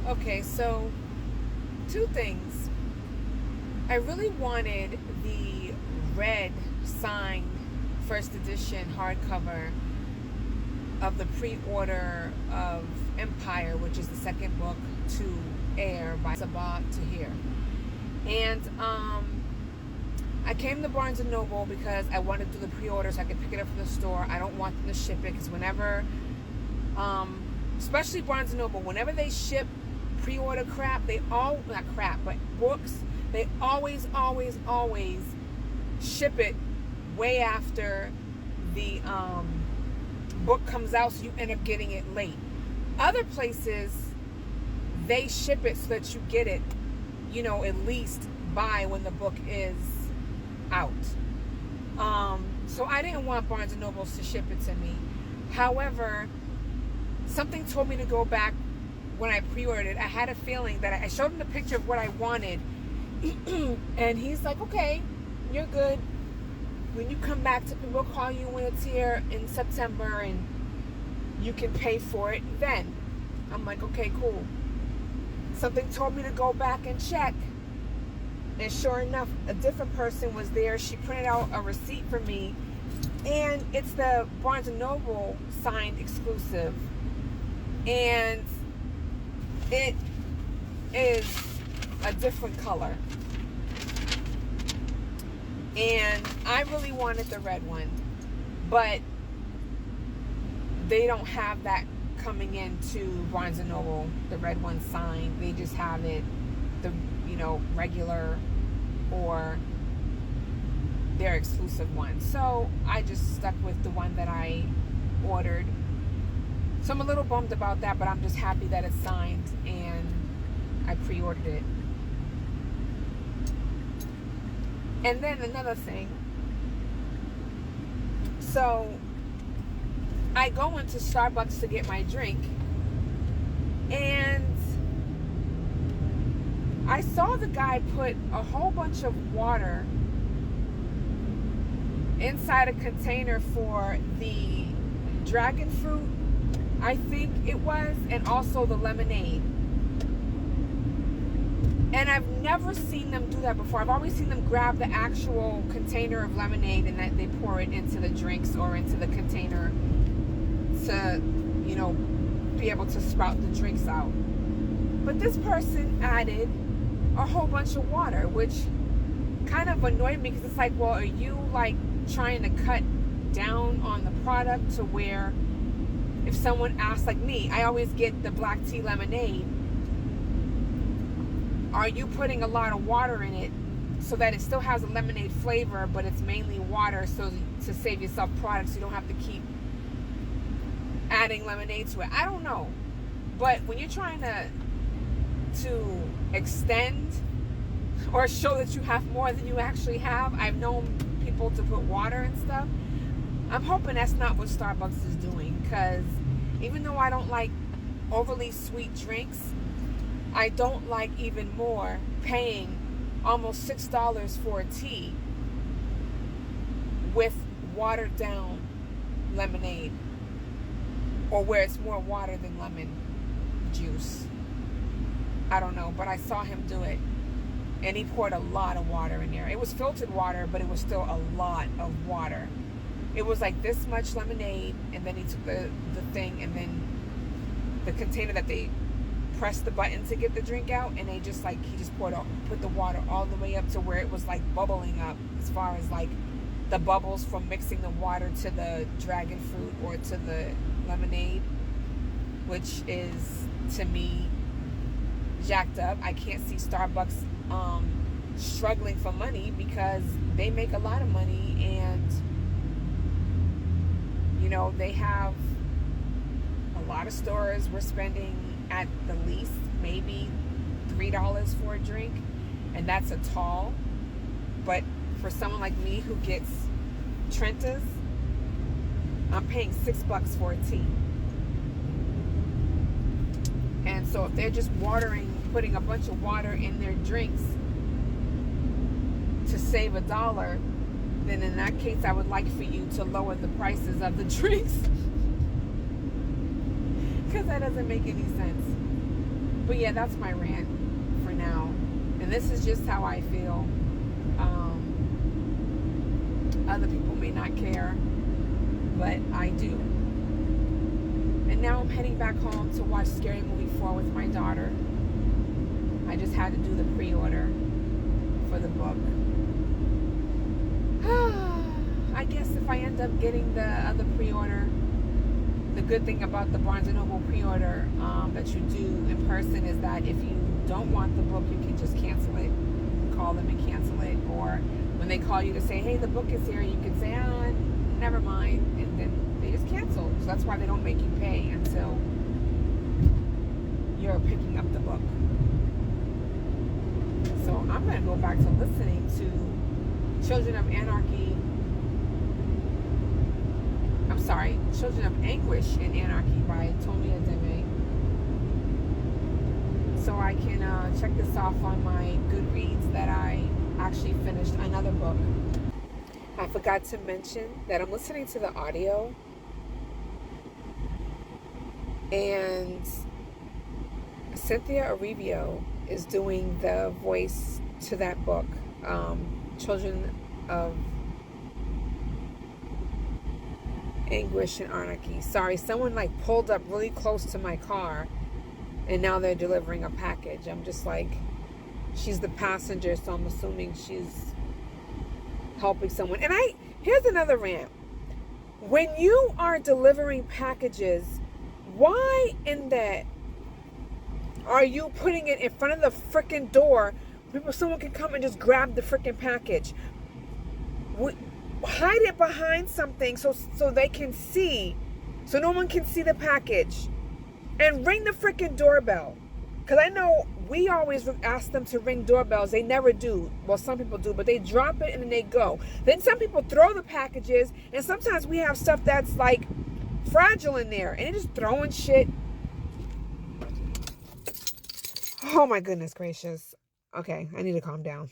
Okay, so two things. I really wanted the red signed first edition hardcover of the pre-order of Empire, which is the second book to air by Sabah Tahir. And I came to Barnes and Noble because I wanted to do the pre-order so I could pick it up from the store. I don't want them to ship it because whenever, especially Barnes and Noble, whenever they ship pre-order crap, they all, not crap, but books, they always ship it way after the book comes out, so you end up getting it late. Other places, they ship it so that you get it, at least by when the book is out. So I didn't want Barnes and Nobles to ship it to me. However, something told me to go back when I pre-ordered it. I had a feeling that I showed him the picture of what I wanted, and he's like, okay, you're good. When you come back, we'll call you when it's here in September and you can pay for it then. I'm like, okay, cool. Something told me to go back and check, and sure enough, a different person was there. She printed out a receipt for me, and it's the Barnes & Noble signed exclusive, and it is a different color. And I really wanted the red one, but they don't have that coming into Barnes & Noble, the red one signed. They just have it, the regular or their exclusive one. So I just stuck with the one that I ordered. So I'm a little bummed about that, but I'm just happy that it's signed and I pre-ordered it. And then another thing. So I go into Starbucks to get my drink, and I saw the guy put a whole bunch of water inside a container for the dragon fruit, I think it was, and also the lemonade. And I've never seen them do that before. I've always seen them grab the actual container of lemonade and that they pour it into the drinks or into the container to, be able to sprout the drinks out. But this person added a whole bunch of water, which kind of annoyed me because it's like, well, are you like trying to cut down on the product to where if someone asks, like me, I always get the black tea lemonade. Are you putting a lot of water in it so that it still has a lemonade flavor, but it's mainly water, so to save yourself products, so you don't have to keep adding lemonade to it? I don't know. But when you're trying to extend or show that you have more than you actually have, I've known people to put water and stuff. I'm hoping that's not what Starbucks is doing, because even though I don't like overly sweet drinks, I don't like even more paying almost $6 for a tea with watered down lemonade, or where it's more water than lemon juice. I don't know, but I saw him do it, and he poured a lot of water in there. It was filtered water, but it was still a lot of water. It was like this much lemonade, and then he took the thing, and then the container that they pressed the button to get the drink out, and he just put the water all the way up to where it was like bubbling up, as far as like the bubbles from mixing the water to the dragon fruit or to the lemonade, which is, to me, jacked up. I can't see Starbucks struggling for money, because they make a lot of money, and they have a lot of stores. We're spending at the least maybe $3 for a drink, and that's a tall. But for someone like me who gets Trentas, I'm paying $6 for a tea. And so if they're just putting a bunch of water in their drinks to save $1, then in that case I would like for you to lower the prices of the drinks, because that doesn't make any sense. But yeah, that's my rant for now. And this is just how I feel. Other people may not care, but I do. And now I'm heading back home to watch Scary Movie 4 with my daughter. I just had to do the pre-order for the book. I guess if I end up getting the other pre-order, the good thing about the Barnes & Noble pre-order that you do in person is that if you don't want the book, you can just cancel it. Call them and cancel it. Or when they call you to say, hey, the book is here, you can say, never mind. And then they just cancel. So that's why they don't make you pay until you're picking up the book. So I'm going to go back to listening to Children of Anguish and Anarchy by Tomia Deme. So I can check this off on my Goodreads that I actually finished another book. I forgot to mention that I'm listening to the audio, and Cynthia Arevio is doing the voice to that book, Children of Anguish and Anarchy. Sorry, someone like pulled up really close to my car and now they're delivering a package. I'm just like, she's the passenger, so I'm assuming she's helping someone. And here's another rant. When you are delivering packages, why in that are you putting it in front of the freaking door? Someone can come and just grab the freaking package. Hide it behind something so they can see, so no one can see the package, and ring the freaking doorbell. Because I know we always ask them to ring doorbells. They never do. Well, some people do, but they drop it and then they go. Then some people throw the packages, and sometimes we have stuff that's like fragile in there, and they're just throwing shit. Oh my goodness gracious. Okay, I need to calm down.